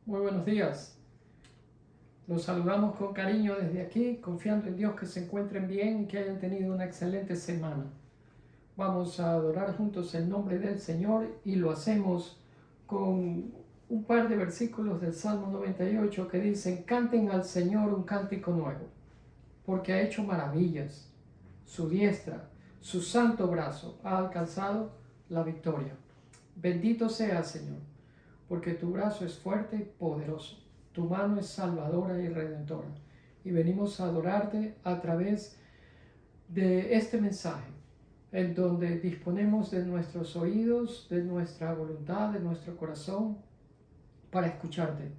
Muy buenos días. Los saludamos con cariño desde aquí, confiando en Dios que se encuentren bien y que hayan tenido una excelente semana. Vamos a adorar juntos el nombre del Señor y lo hacemos con un par de versículos del Salmo 98 que dicen: canten al Señor un cántico nuevo, porque ha hecho maravillas. Su diestra, su santo brazo ha alcanzado la victoria. Bendito sea, Señor, porque tu brazo es fuerte y poderoso, tu mano es salvadora y redentora. Y venimos a adorarte a través de este mensaje, en donde disponemos de nuestros oídos, de nuestra voluntad, de nuestro corazón, para escucharte.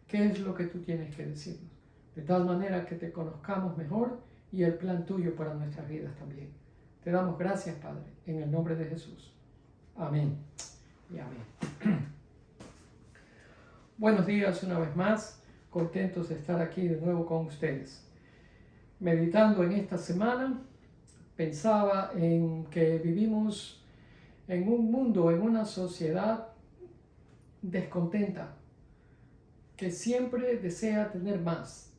¿Qué es lo que tú tienes que decirnos? De tal manera que te conozcamos mejor y el plan tuyo para nuestras vidas también. Te damos gracias, Padre, en el nombre de Jesús. Amén y amén. Buenos días una vez más, contentos de estar aquí de nuevo con ustedes. Meditando en esta semana, pensaba en que vivimos en un mundo, en una sociedad descontenta, que siempre desea tener más,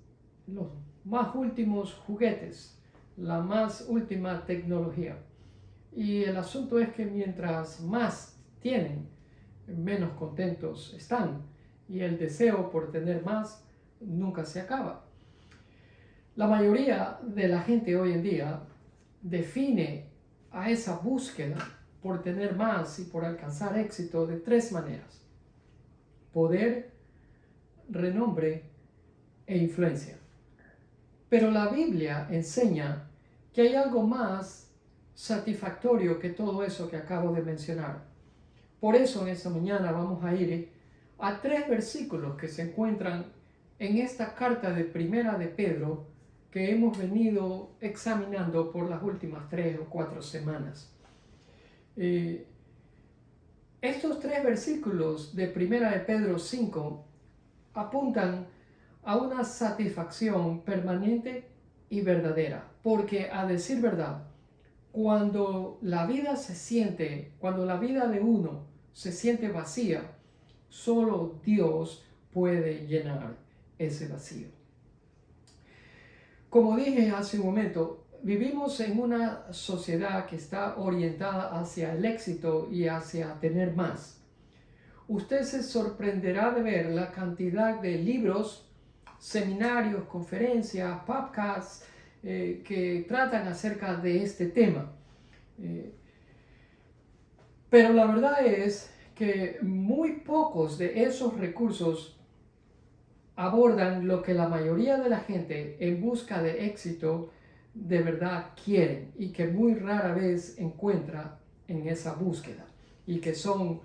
los más últimos juguetes, la más última tecnología. Y el asunto es que mientras más tienen, menos contentos están. Y el deseo por tener más nunca se acaba. La mayoría de la gente hoy en día define a esa búsqueda por tener más y por alcanzar éxito de tres maneras: poder, renombre e influencia. Pero la Biblia enseña que hay algo más satisfactorio que todo eso que acabo de mencionar. Por eso en esta mañana vamos a ir a tres versículos que se encuentran en esta carta de Primera de Pedro que hemos venido examinando por las últimas 3 o 4 semanas. Estos tres versículos de Primera de Pedro 5 apuntan a una satisfacción permanente y verdadera, porque a decir verdad, cuando la vida de uno se siente vacía, solo Dios puede llenar ese vacío. Como dije hace un momento, vivimos en una sociedad que está orientada hacia el éxito y hacia tener más. Usted se sorprenderá de ver la cantidad de libros, seminarios, conferencias, podcasts que tratan acerca de este tema. Pero la verdad es que muy pocos de esos recursos abordan lo que la mayoría de la gente en busca de éxito de verdad quieren y que muy rara vez encuentra en esa búsqueda, y que son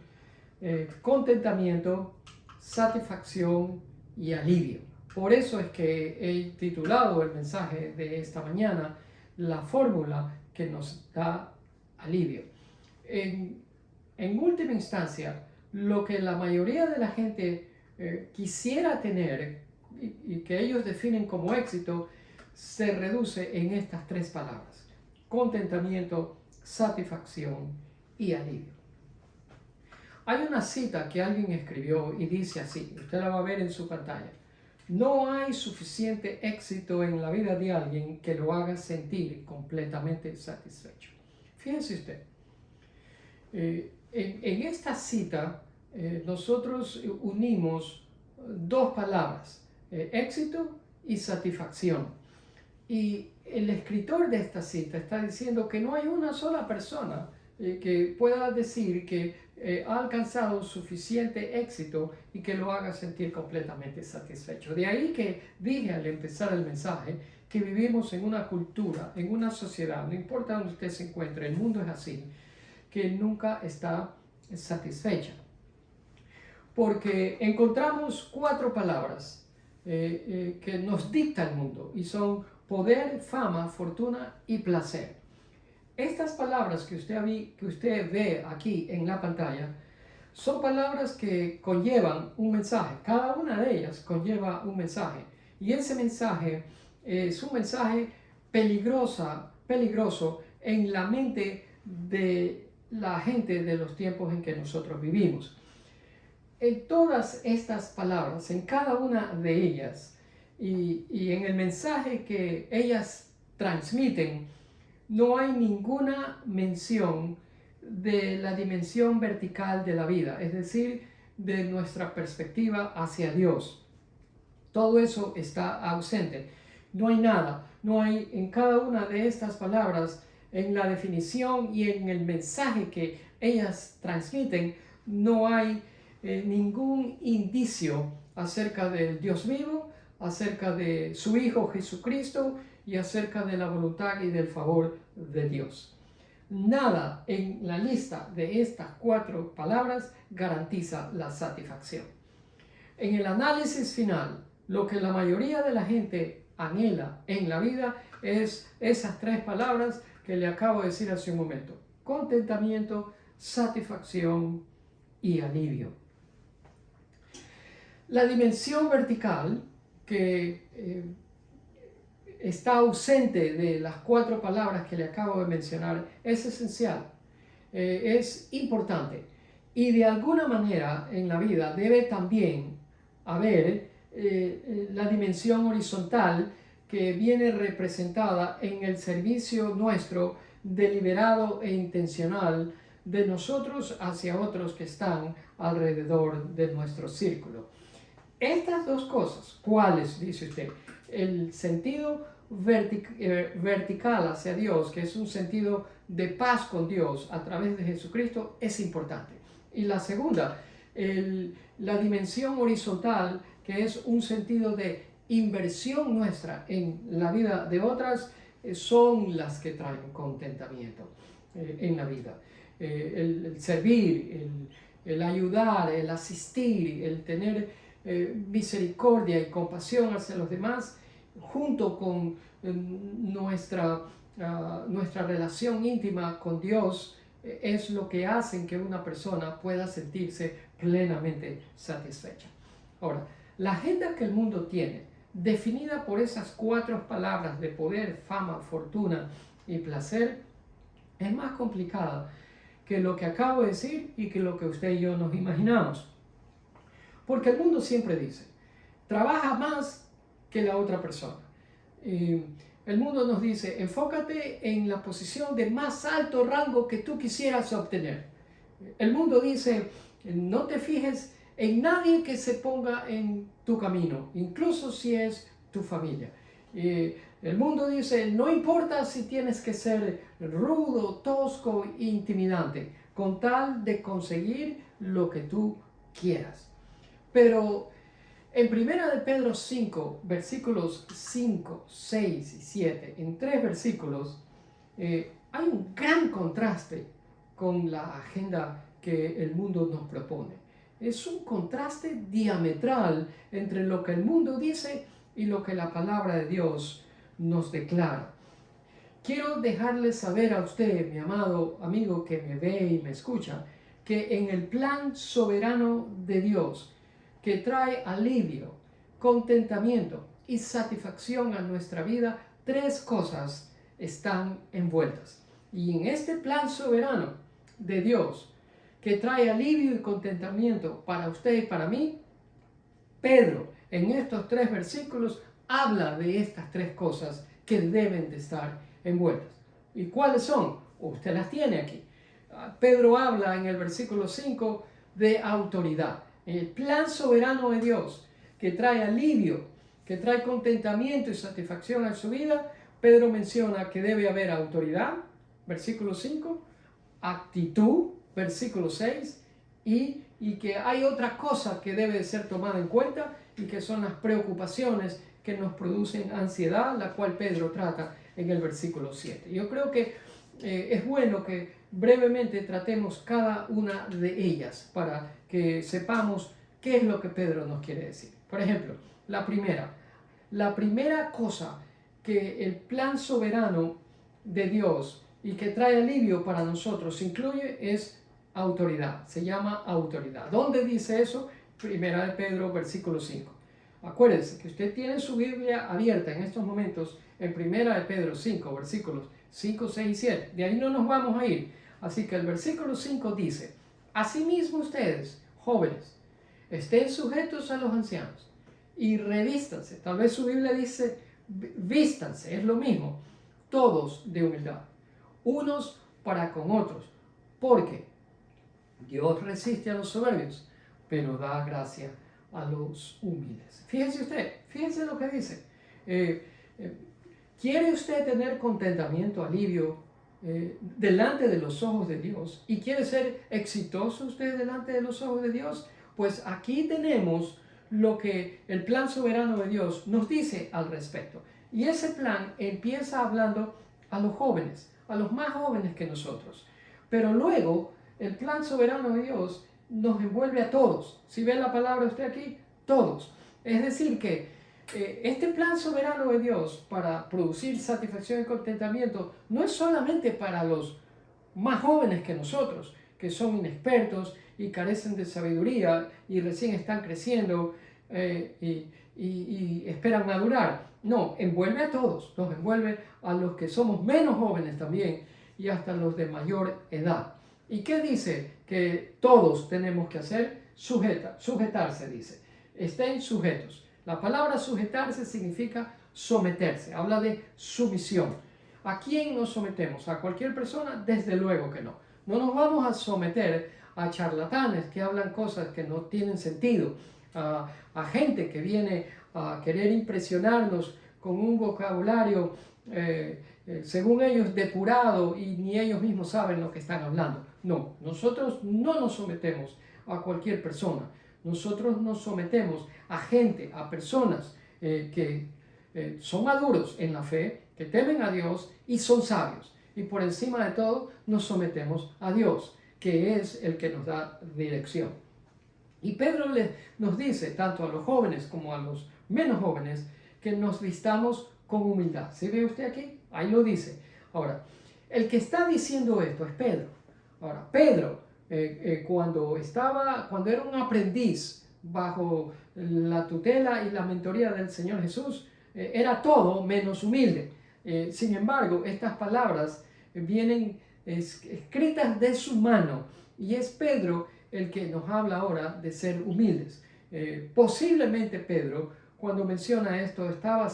contentamiento, satisfacción y alivio. Por eso es que he titulado el mensaje de esta mañana la fórmula que nos da alivio. En última instancia, lo que la mayoría de la gente quisiera tener y que ellos definen como éxito se reduce en estas tres palabras: contentamiento, satisfacción y alivio. Hay una cita que alguien escribió y dice así, usted la va a ver en su pantalla: no hay suficiente éxito en la vida de alguien que lo haga sentir completamente satisfecho. Fíjense usted, en esta cita nosotros unimos dos palabras, éxito y satisfacción. Y el escritor de esta cita está diciendo que no hay una sola persona que pueda decir que ha alcanzado suficiente éxito y que lo haga sentir completamente satisfecho. De ahí que dije al empezar el mensaje que vivimos en una cultura, en una sociedad, no importa donde usted se encuentre, el mundo es así, que nunca está satisfecha. Porque encontramos cuatro palabras que nos dicta el mundo, y son poder, fama, fortuna y placer. Estas palabras que usted ve aquí en la pantalla son palabras que conllevan un mensaje. Cada una de ellas conlleva un mensaje. Y ese mensaje es un mensaje peligroso en la mente de la gente de los tiempos en que nosotros vivimos. En todas estas palabras, en cada una de ellas, y en el mensaje que ellas transmiten, no hay ninguna mención de la dimensión vertical de la vida, es decir, de nuestra perspectiva hacia Dios. Todo eso está ausente. No hay nada, no hay en cada una de estas palabras, en la definición y en el mensaje que ellas transmiten, no hay ningún indicio acerca del Dios vivo, acerca de su Hijo Jesucristo y acerca de la voluntad y del favor de Dios. Nada en la lista de estas 4 palabras garantiza la satisfacción. En el análisis final, lo que la mayoría de la gente anhela en la vida es esas 3 palabras que le acabo de decir hace un momento: contentamiento, satisfacción y alivio. La dimensión vertical, que está ausente de las 4 palabras que le acabo de mencionar, es esencial, es importante, y de alguna manera en la vida debe también haber la dimensión horizontal, que viene representada en el servicio nuestro deliberado e intencional de nosotros hacia otros que están alrededor de nuestro círculo. Estas 2 cosas, ¿cuáles? Dice usted. El sentido vertical hacia Dios, que es un sentido de paz con Dios a través de Jesucristo, es importante. Y la segunda, la dimensión horizontal, que es un sentido de inversión nuestra en la vida de otras, son las que traen contentamiento en la vida. El servir, el ayudar, el asistir, el tener misericordia y compasión hacia los demás, junto con nuestra relación íntima con Dios, es lo que hace que una persona pueda sentirse plenamente satisfecha. Ahora, la agenda que el mundo tiene, definida por esas 4 palabras de poder, fama, fortuna y placer, es más complicada que lo que acabo de decir y que lo que usted y yo nos imaginamos. Porque el mundo siempre dice: trabaja más que la otra persona. El mundo nos dice: enfócate en la posición de más alto rango que tú quisieras obtener. El mundo dice: no te fijes en nadie que se ponga en tu camino, incluso si es tu familia. El mundo dice: no importa si tienes que ser rudo, tosco, intimidante, con tal de conseguir lo que tú quieras. Pero en 1 de Pedro 5, versículos 5, 6 y 7, en 3 versículos, hay un gran contraste con la agenda que el mundo nos propone. Es un contraste diametral entre lo que el mundo dice y lo que la palabra de Dios nos declara. Quiero dejarle saber a usted, mi amado amigo que me ve y me escucha, que en el plan soberano de Dios, que trae alivio, contentamiento y satisfacción a nuestra vida, 3 cosas están envueltas. Y en este plan soberano de Dios, que trae alivio y contentamiento para usted y para mí, Pedro en estos 3 versículos habla de estas 3 cosas que deben de estar envueltas. ¿Y cuáles son? Usted las tiene aquí. Pedro habla en el versículo 5 de autoridad. El plan soberano de Dios, que trae alivio, que trae contentamiento y satisfacción a su vida, Pedro menciona que debe haber autoridad, versículo 5, actitud, versículo 6, y que hay otra cosa que debe de ser tomada en cuenta, y que son las preocupaciones que nos producen ansiedad, la cual Pedro trata en el versículo 7. Yo creo que es bueno que brevemente tratemos cada una de ellas para que sepamos qué es lo que Pedro nos quiere decir. Por ejemplo, la primera cosa que el plan soberano de Dios y que trae alivio para nosotros incluye es autoridad. Se llama autoridad. ¿Dónde dice eso? Primera de Pedro, versículo 5. Acuérdense que usted tiene su Biblia abierta en estos momentos en Primera de Pedro 5, versículos 5, 6 y 7. De ahí no nos vamos a ir. Así que el versículo 5 dice: asimismo ustedes, jóvenes, estén sujetos a los ancianos y revístanse. Tal vez su Biblia dice vístanse, es lo mismo, todos de humildad, unos para con otros, porque Dios resiste a los soberbios, pero da gracia a los humildes. Fíjense lo que dice. ¿Quiere usted tener contentamiento, alivio delante de los ojos de Dios? ¿Y quiere ser exitoso usted delante de los ojos de Dios? Pues aquí tenemos lo que el plan soberano de Dios nos dice al respecto. Y ese plan empieza hablando a los jóvenes, a los más jóvenes que nosotros. Pero luego el plan soberano de Dios nos envuelve a todos. Si ve la palabra usted aquí, todos. Es decir que este plan soberano de Dios para producir satisfacción y contentamiento no es solamente para los más jóvenes que nosotros, que son inexpertos y carecen de sabiduría y recién están creciendo y esperan madurar. No, envuelve a todos, nos envuelve a los que somos menos jóvenes también y hasta los de mayor edad. ¿Y qué dice que todos tenemos que hacer? Sujetarse, dice. Estén sujetos. La palabra sujetarse significa someterse, habla de sumisión. ¿A quién nos sometemos? ¿A cualquier persona? Desde luego que no. No nos vamos a someter a charlatanes que hablan cosas que no tienen sentido, a gente que viene a querer impresionarnos con un vocabulario según ellos depurado y ni ellos mismos saben lo que están hablando. No, nosotros no nos sometemos a cualquier persona. Nosotros nos sometemos a gente, a personas que son maduros en la fe, que temen a Dios y son sabios. Y por encima de todo nos sometemos a Dios, que es el que nos da dirección. Y Pedro nos dice, tanto a los jóvenes como a los menos jóvenes, que nos vistamos con humildad. ¿Sí ve usted aquí? Ahí lo dice. Ahora, el que está diciendo esto es Pedro. Ahora, Pedro, cuando era un aprendiz bajo la tutela y la mentoría del Señor Jesús, era todo menos humilde. Sin embargo, estas palabras vienen escritas de su mano y es Pedro el que nos habla ahora de ser humildes. Posiblemente Pedro, cuando menciona esto, estaba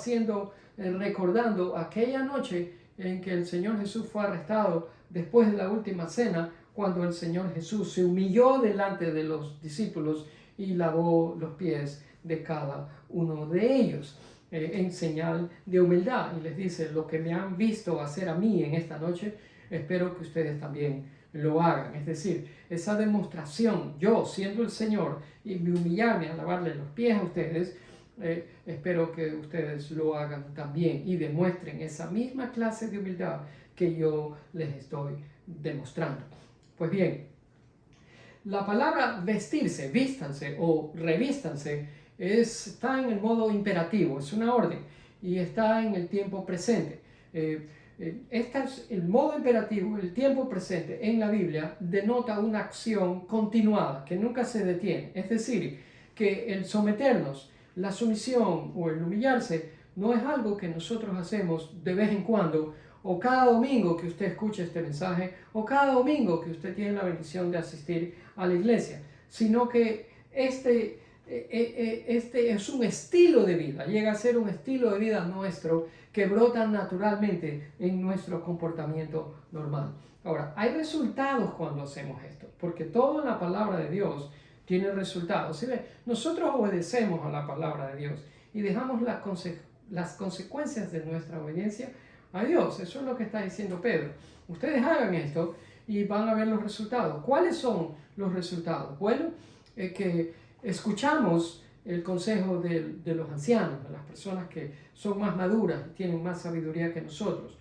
recordando aquella noche en que el Señor Jesús fue arrestado después de la última cena, cuando el Señor Jesús se humilló delante de los discípulos y lavó los pies de cada uno de ellos en señal de humildad. Y les dice, lo que me han visto hacer a mí en esta noche, espero que ustedes también lo hagan. Es decir, esa demostración, yo siendo el Señor y me humillarme a lavarle los pies a ustedes, espero que ustedes lo hagan también y demuestren esa misma clase de humildad que yo les estoy demostrando. Pues bien, la palabra vestirse, vístanse o revístanse está en el modo imperativo, es una orden y está en el tiempo presente. Este es el modo imperativo, el tiempo presente en la Biblia denota una acción continuada que nunca se detiene. Es decir, que el someternos, la sumisión o el humillarse no es algo que nosotros hacemos de vez en cuando o cada domingo que usted escuche este mensaje o cada domingo que usted tiene la bendición de asistir a la iglesia, sino que este es un estilo de vida, llega a ser un estilo de vida nuestro que brota naturalmente en nuestro comportamiento normal. Ahora, hay resultados cuando hacemos esto, porque toda la palabra de Dios tiene resultados. ¿Sí ve? Nosotros obedecemos a la palabra de Dios y dejamos las consecuencias de nuestra obediencia a Dios. Eso es lo que está diciendo Pedro. Ustedes hagan esto y van a ver los resultados. ¿Cuáles son los resultados? Bueno, que escuchamos el consejo de los ancianos, de las personas que son más maduras y tienen más sabiduría que nosotros.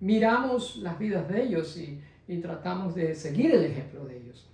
Miramos las vidas de ellos y tratamos de seguir el ejemplo de ellos.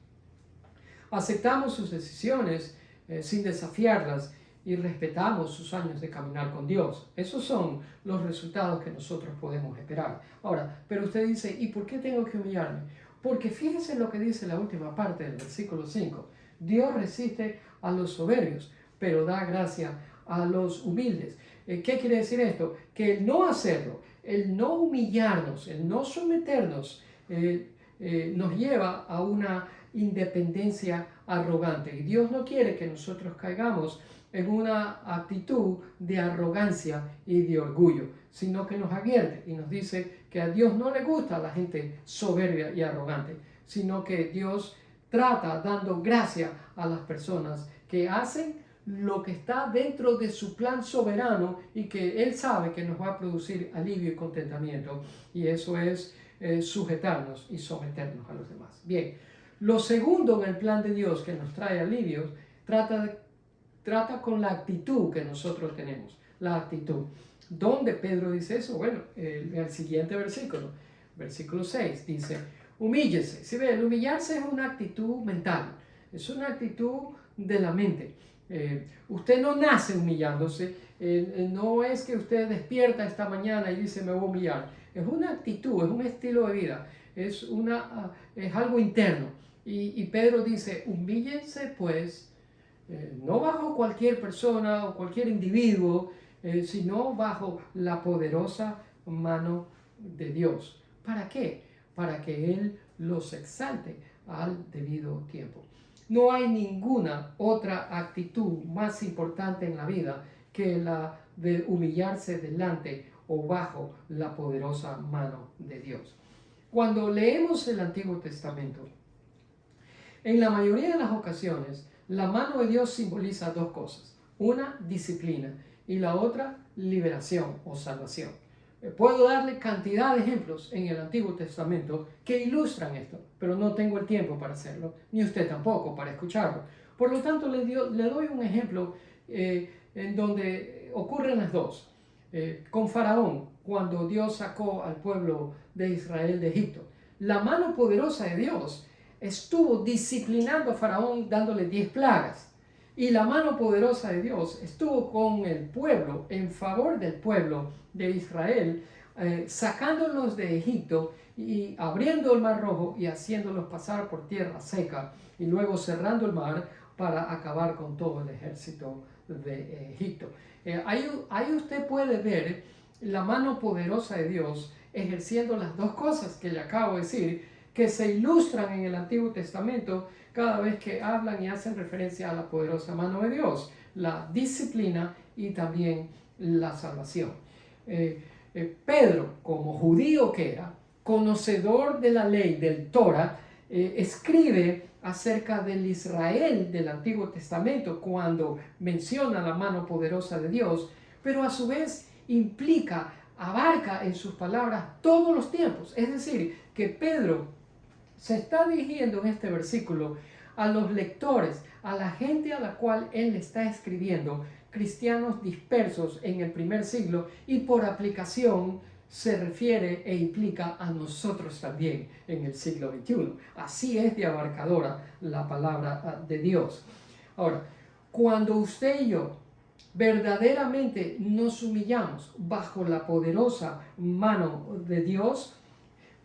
Aceptamos sus decisiones sin desafiarlas y respetamos sus años de caminar con Dios. Esos son los resultados que nosotros podemos esperar. Ahora, pero usted dice, ¿y por qué tengo que humillarme? Porque fíjese lo que dice la última parte del versículo 5. Dios resiste a los soberbios, pero da gracia a los humildes. ¿Qué quiere decir esto? Que el no hacerlo, el no humillarnos, el no someternos, nos lleva a una independencia arrogante. Y Dios no quiere que nosotros caigamos en una actitud de arrogancia y de orgullo, sino que nos advierte y nos dice que a Dios no le gusta la gente soberbia y arrogante, sino que Dios trata dando gracia a las personas que hacen lo que está dentro de su plan soberano y que Él sabe que nos va a producir alivio y contentamiento, y eso es sujetarnos y someternos a los demás. Bien, lo segundo en el plan de Dios que nos trae alivio trata con la actitud que nosotros tenemos, la actitud. ¿Dónde Pedro dice eso? Bueno, en el siguiente versículo, versículo 6, dice, humíllese. ¿Sí ve? El humillarse es una actitud mental, es una actitud de la mente. Usted no nace humillándose, no es que usted despierta esta mañana y dice me voy a humillar. Es una actitud, es un estilo de vida, es algo interno. Y Pedro dice, humíllense pues, no bajo cualquier persona o cualquier individuo, sino bajo la poderosa mano de Dios. ¿Para qué? Para que Él los exalte al debido tiempo. No hay ninguna otra actitud más importante en la vida que la de humillarse delante o bajo la poderosa mano de Dios. Cuando leemos el Antiguo Testamento, en la mayoría de las ocasiones, la mano de Dios simboliza dos cosas. Una, disciplina, y la otra, liberación o salvación. Puedo darle cantidad de ejemplos en el Antiguo Testamento que ilustran esto, pero no tengo el tiempo para hacerlo, ni usted tampoco para escucharlo. Por lo tanto, le doy un ejemplo en donde ocurren las dos. Con Faraón, cuando Dios sacó al pueblo de Israel de Egipto. La mano poderosa de Dios estuvo disciplinando a Faraón dándole 10 plagas. Y la mano poderosa de Dios estuvo con el pueblo, en favor del pueblo de Israel, sacándolos de Egipto y abriendo el mar rojo y haciéndolos pasar por tierra seca y luego cerrando el mar para acabar con todo el ejército de Egipto. Ahí usted puede ver la mano poderosa de Dios ejerciendo las dos cosas que le acabo de decir, que se ilustran en el Antiguo Testamento cada vez que hablan y hacen referencia a la poderosa mano de Dios, la disciplina y también la salvación. Pedro, como judío que era, conocedor de la ley del Torah, escribe acerca del Israel del Antiguo Testamento cuando menciona la mano poderosa de Dios, pero a su vez abarca en sus palabras todos los tiempos. Es decir, que Pedro se está dirigiendo en este versículo a los lectores, a la gente a la cual él está escribiendo, cristianos dispersos en el primer siglo, y por aplicación se refiere e implica a nosotros también en el siglo XXI. Así es de abarcadora la palabra de Dios. Ahora, cuando usted y yo verdaderamente nos humillamos bajo la poderosa mano de Dios,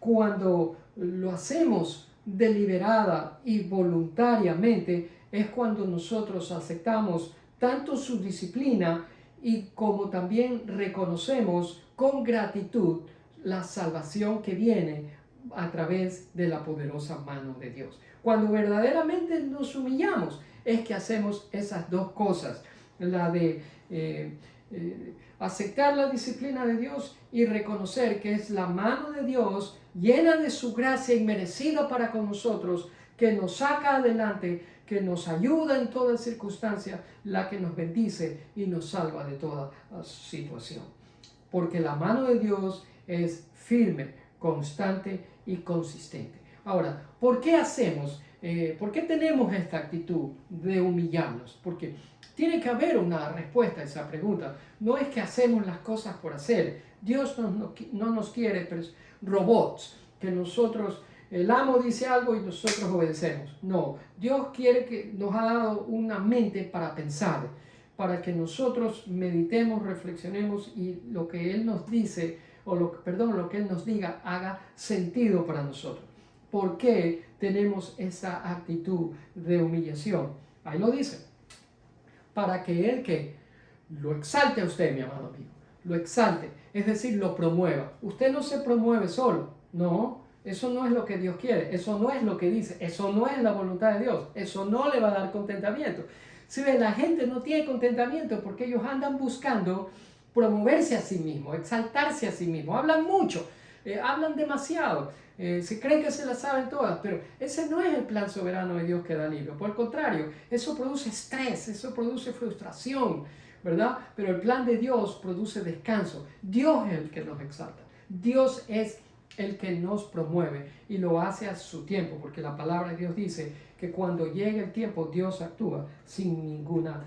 cuando lo hacemos deliberada y voluntariamente, es cuando nosotros aceptamos tanto su disciplina y como también reconocemos con gratitud la salvación que viene a través de la poderosa mano de Dios. Cuando verdaderamente nos humillamos, es que hacemos esas dos cosas, la de aceptar la disciplina de Dios y reconocer que es la mano de Dios llena de su gracia inmerecida para con nosotros, que nos saca adelante, que nos ayuda en toda circunstancia, la que nos bendice y nos salva de toda situación. Porque la mano de Dios es firme, constante y consistente. Ahora, ¿por qué por qué tenemos esta actitud de humillarnos? Porque tiene que haber una respuesta a esa pregunta. No es que hacemos las cosas por hacer. Dios no nos quiere robots, que nosotros, el amo dice algo y nosotros obedecemos. No, Dios quiere que nos ha dado una mente para pensar, para que nosotros meditemos, reflexionemos y lo que Él nos dice, lo que Él nos diga haga sentido para nosotros. ¿Por qué tenemos esa actitud de humillación? Ahí lo dice. Para que Él que lo exalte a usted, mi amado amigo, lo exalte, es decir, lo promueva. Usted no se promueve solo, no, Eso no es lo que Dios quiere, eso no es lo que dice, eso no es la voluntad de Dios, eso no le va a dar contentamiento. Si ve, la gente no tiene contentamiento porque ellos andan buscando promoverse a sí mismos, exaltarse a sí mismos, hablan mucho, hablan demasiado, se creen que se las saben todas, pero ese no es el plan soberano de Dios que da alivio. Por el contrario, eso produce estrés, eso produce frustración, ¿verdad? Pero el plan de Dios produce descanso. Dios es el que nos exalta, Dios es el que nos promueve y lo hace a su tiempo, porque la palabra de Dios dice que cuando llegue el tiempo Dios actúa sin ninguna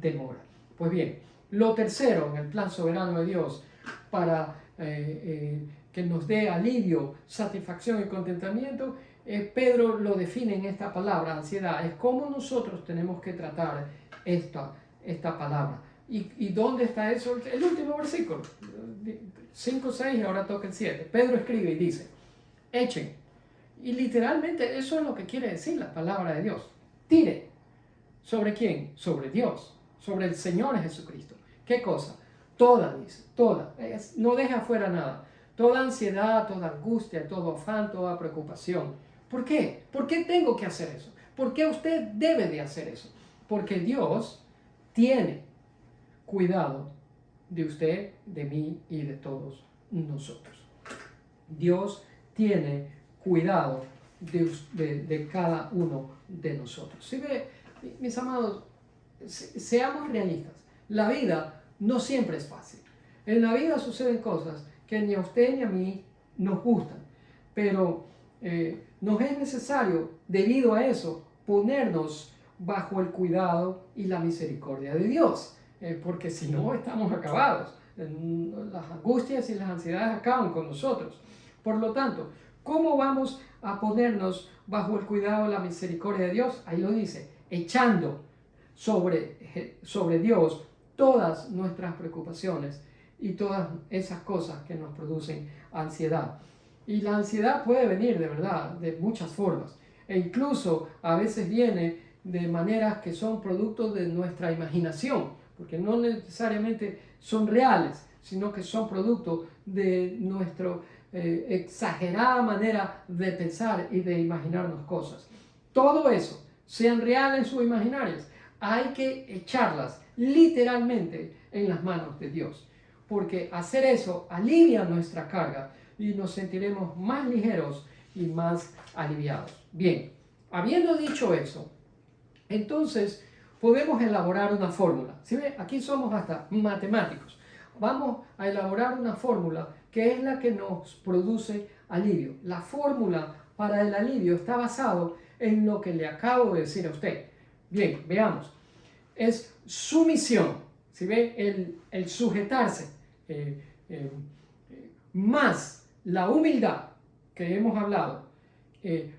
demora. Pues bien, lo tercero en el plan soberano de Dios para que nos dé alivio, satisfacción y contentamiento, Pedro lo define en esta palabra, ansiedad, es cómo nosotros tenemos que tratar esta palabra. ¿Y dónde está eso? El último versículo, 5, 6 y ahora toca el 7. Pedro escribe y dice, echen. Y literalmente eso es lo que quiere decir la palabra de Dios. Tire. ¿Sobre quién? Sobre Dios, sobre el Señor Jesucristo. ¿Qué cosa? Toda, dice, toda. No deja fuera nada. Toda ansiedad, toda angustia, todo afán, toda preocupación. ¿Por qué? ¿Por qué tengo que hacer eso? ¿Por qué usted debe de hacer eso? Porque Dios tiene cuidado de usted, de mí y de todos nosotros. Dios tiene cuidado de cada uno de nosotros. ¿Sí ve, mis amados? Seamos realistas. La vida no siempre es fácil. En la vida suceden cosas que ni a usted ni a mí nos gustan, pero nos es necesario, debido a eso, ponernos bajo el cuidado y la misericordia de Dios, porque si no estamos acabados. Las angustias y las ansiedades acaban con nosotros. Por lo tanto, ¿cómo vamos a ponernos bajo el cuidado y la misericordia de Dios? Ahí lo dice, echando sobre Dios todas nuestras preocupaciones y todas esas cosas que nos producen ansiedad. Y la ansiedad puede venir de verdad, de muchas formas, e incluso a veces viene de maneras que son producto de nuestra imaginación, porque no necesariamente son reales, sino que son producto de nuestra exagerada manera de pensar y de imaginarnos cosas. Todo eso, sean reales o imaginarias, hay que echarlas literalmente en las manos de Dios, porque hacer eso alivia nuestra carga y nos sentiremos más ligeros y más aliviados. Bien, habiendo dicho eso, entonces podemos elaborar una fórmula. ¿Sí ve? Aquí somos hasta matemáticos. Vamos a elaborar una fórmula que es la que nos produce alivio. La fórmula para el alivio está basado en lo que le acabo de decir a usted. Bien, veamos. Es sumisión, ¿sí ve? El sujetarse, más la humildad que hemos hablado,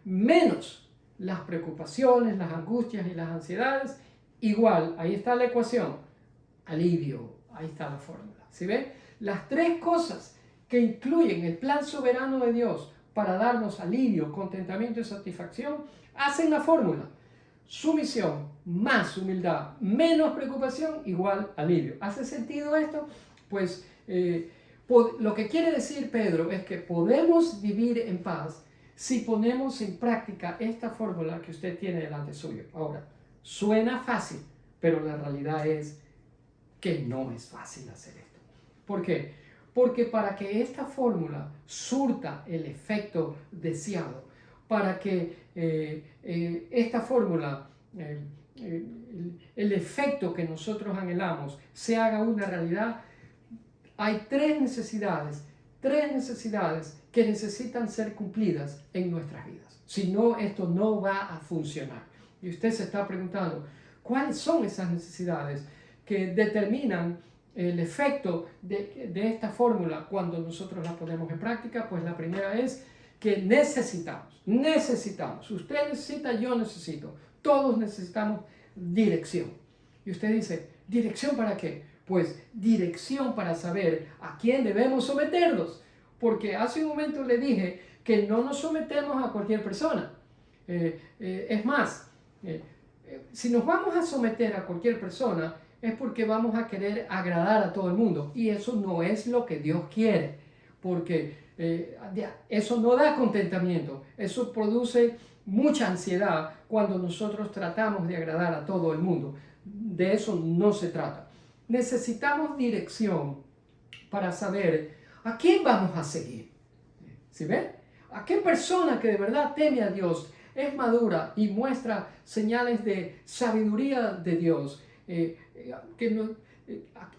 menos las preocupaciones, las angustias y las ansiedades, igual, ahí está la ecuación, alivio, ahí está la fórmula, ¿sí ve? Las tres cosas que incluyen el plan soberano de Dios para darnos alivio, contentamiento y satisfacción, hacen la fórmula. Sumisión más humildad, menos preocupación, igual alivio. ¿Hace sentido esto? Pues lo que quiere decir Pedro es que podemos vivir en paz si ponemos en práctica esta fórmula que usted tiene delante suyo. Ahora, suena fácil, pero la realidad es que no es fácil hacer esto. ¿Por qué? Porque para que esta fórmula surta el efecto deseado, para que esta fórmula, el efecto que nosotros anhelamos, se haga una realidad, hay tres necesidades que necesitan ser cumplidas en nuestras vidas. Si no, esto no va a funcionar. Y usted se está preguntando, ¿cuáles son esas necesidades que determinan el efecto de esta fórmula cuando nosotros la ponemos en práctica? Pues la primera es que necesitamos, usted necesita, yo necesito, todos necesitamos dirección. Y usted dice, ¿dirección para qué? Pues dirección para saber a quién debemos someternos, porque hace un momento le dije que no nos sometemos a cualquier persona. Es más, si nos vamos a someter a cualquier persona es porque vamos a querer agradar a todo el mundo, y eso no es lo que Dios quiere. porque eso no da contentamiento, eso produce mucha ansiedad cuando nosotros tratamos de agradar a todo el mundo. De eso no se trata. Necesitamos dirección para saber a quién vamos a seguir. ¿Sí ven? ¿A qué persona que de verdad teme a Dios, es madura y muestra señales de sabiduría de Dios?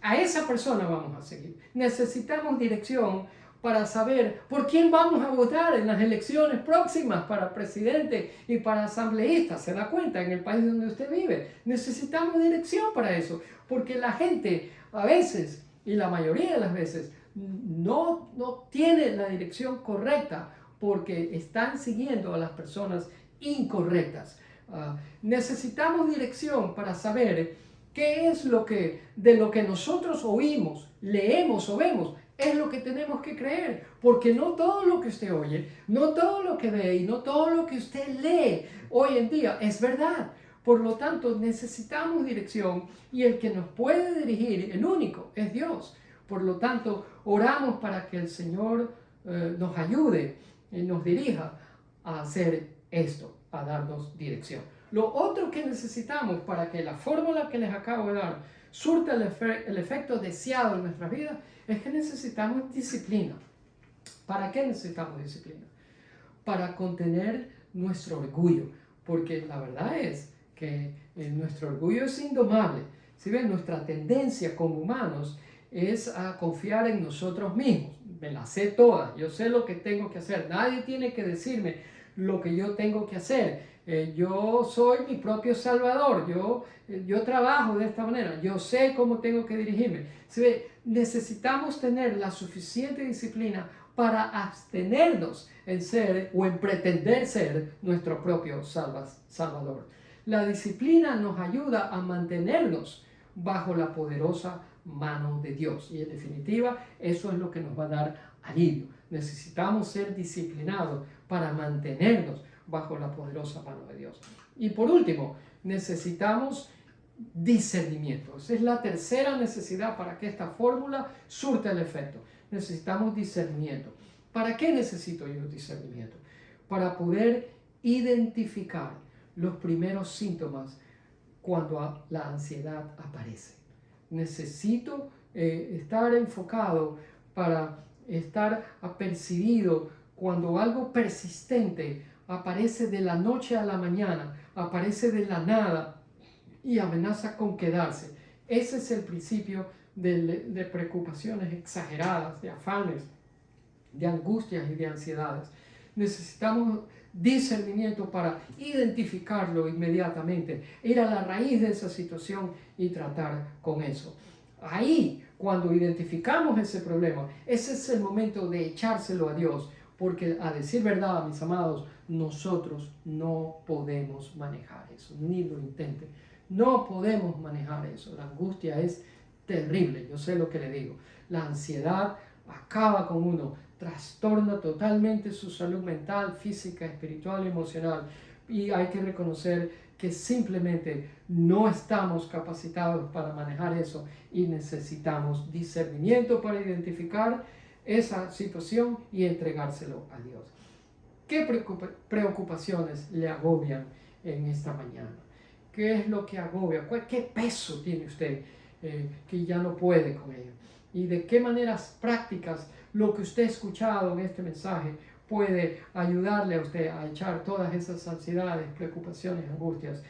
A esa persona vamos a seguir. Necesitamos dirección para saber por quién vamos a votar en las elecciones próximas para presidente y para asambleístas. ¿Se da cuenta? En el país donde usted vive. Necesitamos dirección para eso, porque la gente a veces, y la mayoría de las veces, no tiene la dirección correcta porque están siguiendo a las personas incorrectas. Necesitamos dirección para saber qué es de lo que nosotros oímos, leemos o vemos, es lo que tenemos que creer, porque no todo lo que usted oye, no todo lo que ve y no todo lo que usted lee hoy en día es verdad. Por lo tanto, necesitamos dirección y el que nos puede dirigir, el único, es Dios. Por lo tanto, oramos para que el Señor nos ayude y nos dirija a hacer esto, a darnos dirección. Lo otro que necesitamos para que la fórmula que les acabo de dar surta el efecto deseado en nuestra vida es que necesitamos disciplina. ¿Para qué necesitamos disciplina? Para contener nuestro orgullo, porque la verdad es que nuestro orgullo es indomable. Si ven, nuestra tendencia como humanos es a confiar en nosotros mismos. Me las sé todas, yo sé lo que tengo que hacer, nadie tiene que decirme lo que yo tengo que hacer. Yo soy mi propio salvador, yo trabajo de esta manera, yo sé cómo tengo que dirigirme. ¿Sí ve? Necesitamos tener la suficiente disciplina para abstenernos en ser o en pretender ser nuestro propio salvador. La disciplina nos ayuda a mantenernos bajo la poderosa mano de Dios y en definitiva eso es lo que nos va a dar alivio. Necesitamos ser disciplinados para mantenernos bajo la poderosa mano de Dios. Y por último, necesitamos discernimiento. Esa es la tercera necesidad para que esta fórmula surta el efecto. Necesitamos discernimiento. ¿Para qué necesito yo discernimiento? Para poder identificar los primeros síntomas cuando la ansiedad aparece. Necesito estar enfocado para estar apercibido cuando algo persistente aparece de la noche a la mañana, aparece de la nada y amenaza con quedarse. Ese es el principio de preocupaciones exageradas, de afanes, de angustias y de ansiedades. Necesitamos discernimiento para identificarlo inmediatamente, ir a la raíz de esa situación y tratar con eso. Ahí, cuando identificamos ese problema, ese es el momento de echárselo a Dios, porque a decir verdad, mis amados, nosotros no podemos manejar eso, ni lo intenten. No podemos manejar eso. La angustia es terrible, yo sé lo que le digo. La ansiedad acaba con uno, trastorna totalmente su salud mental, física, espiritual y emocional. Y hay que reconocer que simplemente no estamos capacitados para manejar eso y necesitamos discernimiento para identificar esa situación y entregárselo a Dios. ¿Qué preocupaciones le agobian en esta mañana? ¿Qué es lo que agobia? ¿Qué peso tiene usted que ya no puede con ello? ¿Y de qué maneras prácticas lo que usted ha escuchado en este mensaje puede ayudarle a usted a echar todas esas ansiedades, preocupaciones, angustias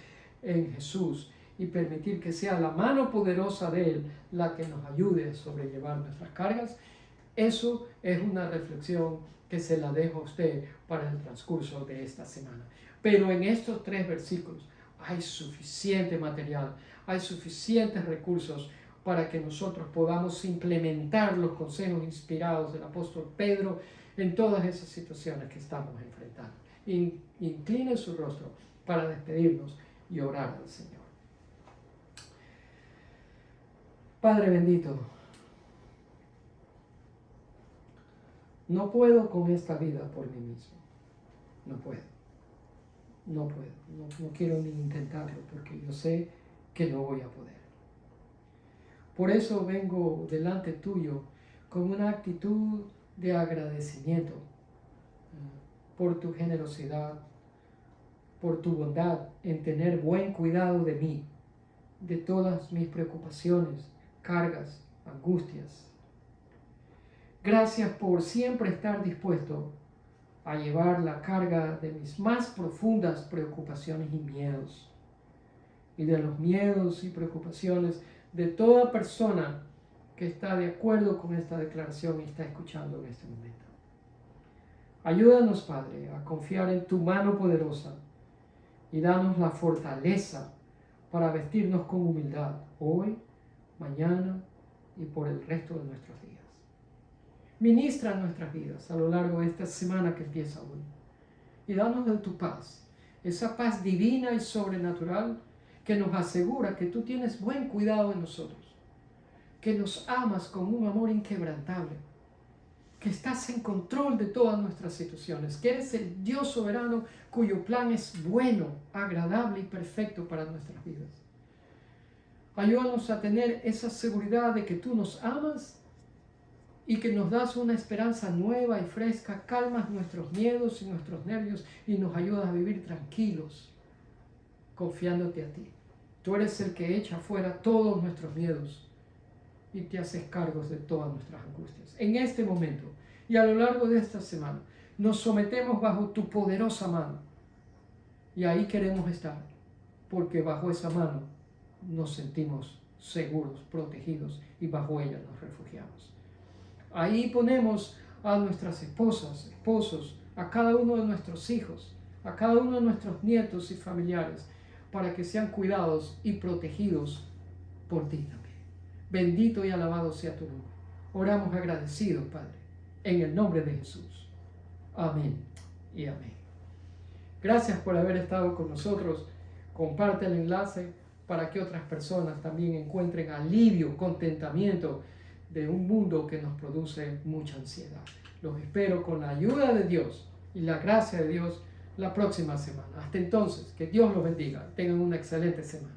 en Jesús y permitir que sea la mano poderosa de Él la que nos ayude a sobrellevar nuestras cargas? Eso es una reflexión que se la dejo a usted para el transcurso de esta semana. Pero en estos 3 versículos hay suficiente material, hay suficientes recursos para que nosotros podamos implementar los consejos inspirados del apóstol Pedro en todas esas situaciones que estamos enfrentando. Incline su rostro para despedirnos y orar al Señor. Padre bendito, no puedo con esta vida por mí mismo. No puedo. No quiero ni intentarlo porque yo sé que no voy a poder. Por eso vengo delante tuyo con una actitud de agradecimiento por tu generosidad, por tu bondad en tener buen cuidado de mí, de todas mis preocupaciones, cargas, angustias. Gracias por siempre estar dispuesto a llevar la carga de mis más profundas preocupaciones y miedos, y de los miedos y preocupaciones de toda persona que está de acuerdo con esta declaración y está escuchando en este momento. Ayúdanos, Padre, a confiar en tu mano poderosa y danos la fortaleza para vestirnos con humildad hoy, mañana y por el resto de nuestros días. Ministra nuestras vidas a lo largo de esta semana que empieza hoy y danos de tu paz, esa paz divina y sobrenatural que nos asegura que tú tienes buen cuidado de nosotros, que nos amas con un amor inquebrantable, que estás en control de todas nuestras situaciones, que eres el Dios soberano cuyo plan es bueno, agradable y perfecto para nuestras vidas. Ayúdanos a tener esa seguridad de que tú nos amas y que nos das una esperanza nueva y fresca, calmas nuestros miedos y nuestros nervios y nos ayudas a vivir tranquilos, confiándote a ti. Tú eres el que echa fuera todos nuestros miedos y te haces cargos de todas nuestras angustias. En este momento y a lo largo de esta semana nos sometemos bajo tu poderosa mano y ahí queremos estar, porque bajo esa mano nos sentimos seguros, protegidos y bajo ella nos refugiamos. Ahí ponemos a nuestras esposas, esposos, a cada uno de nuestros hijos, a cada uno de nuestros nietos y familiares, para que sean cuidados y protegidos por ti también. Bendito y alabado sea tu nombre. Oramos agradecidos, Padre, en el nombre de Jesús. Amén y amén. Gracias por haber estado con nosotros. Comparte el enlace para que otras personas también encuentren alivio, contentamiento de un mundo que nos produce mucha ansiedad. Los espero con la ayuda de Dios y la gracia de Dios la próxima semana. Hasta entonces, que Dios los bendiga. Tengan una excelente semana.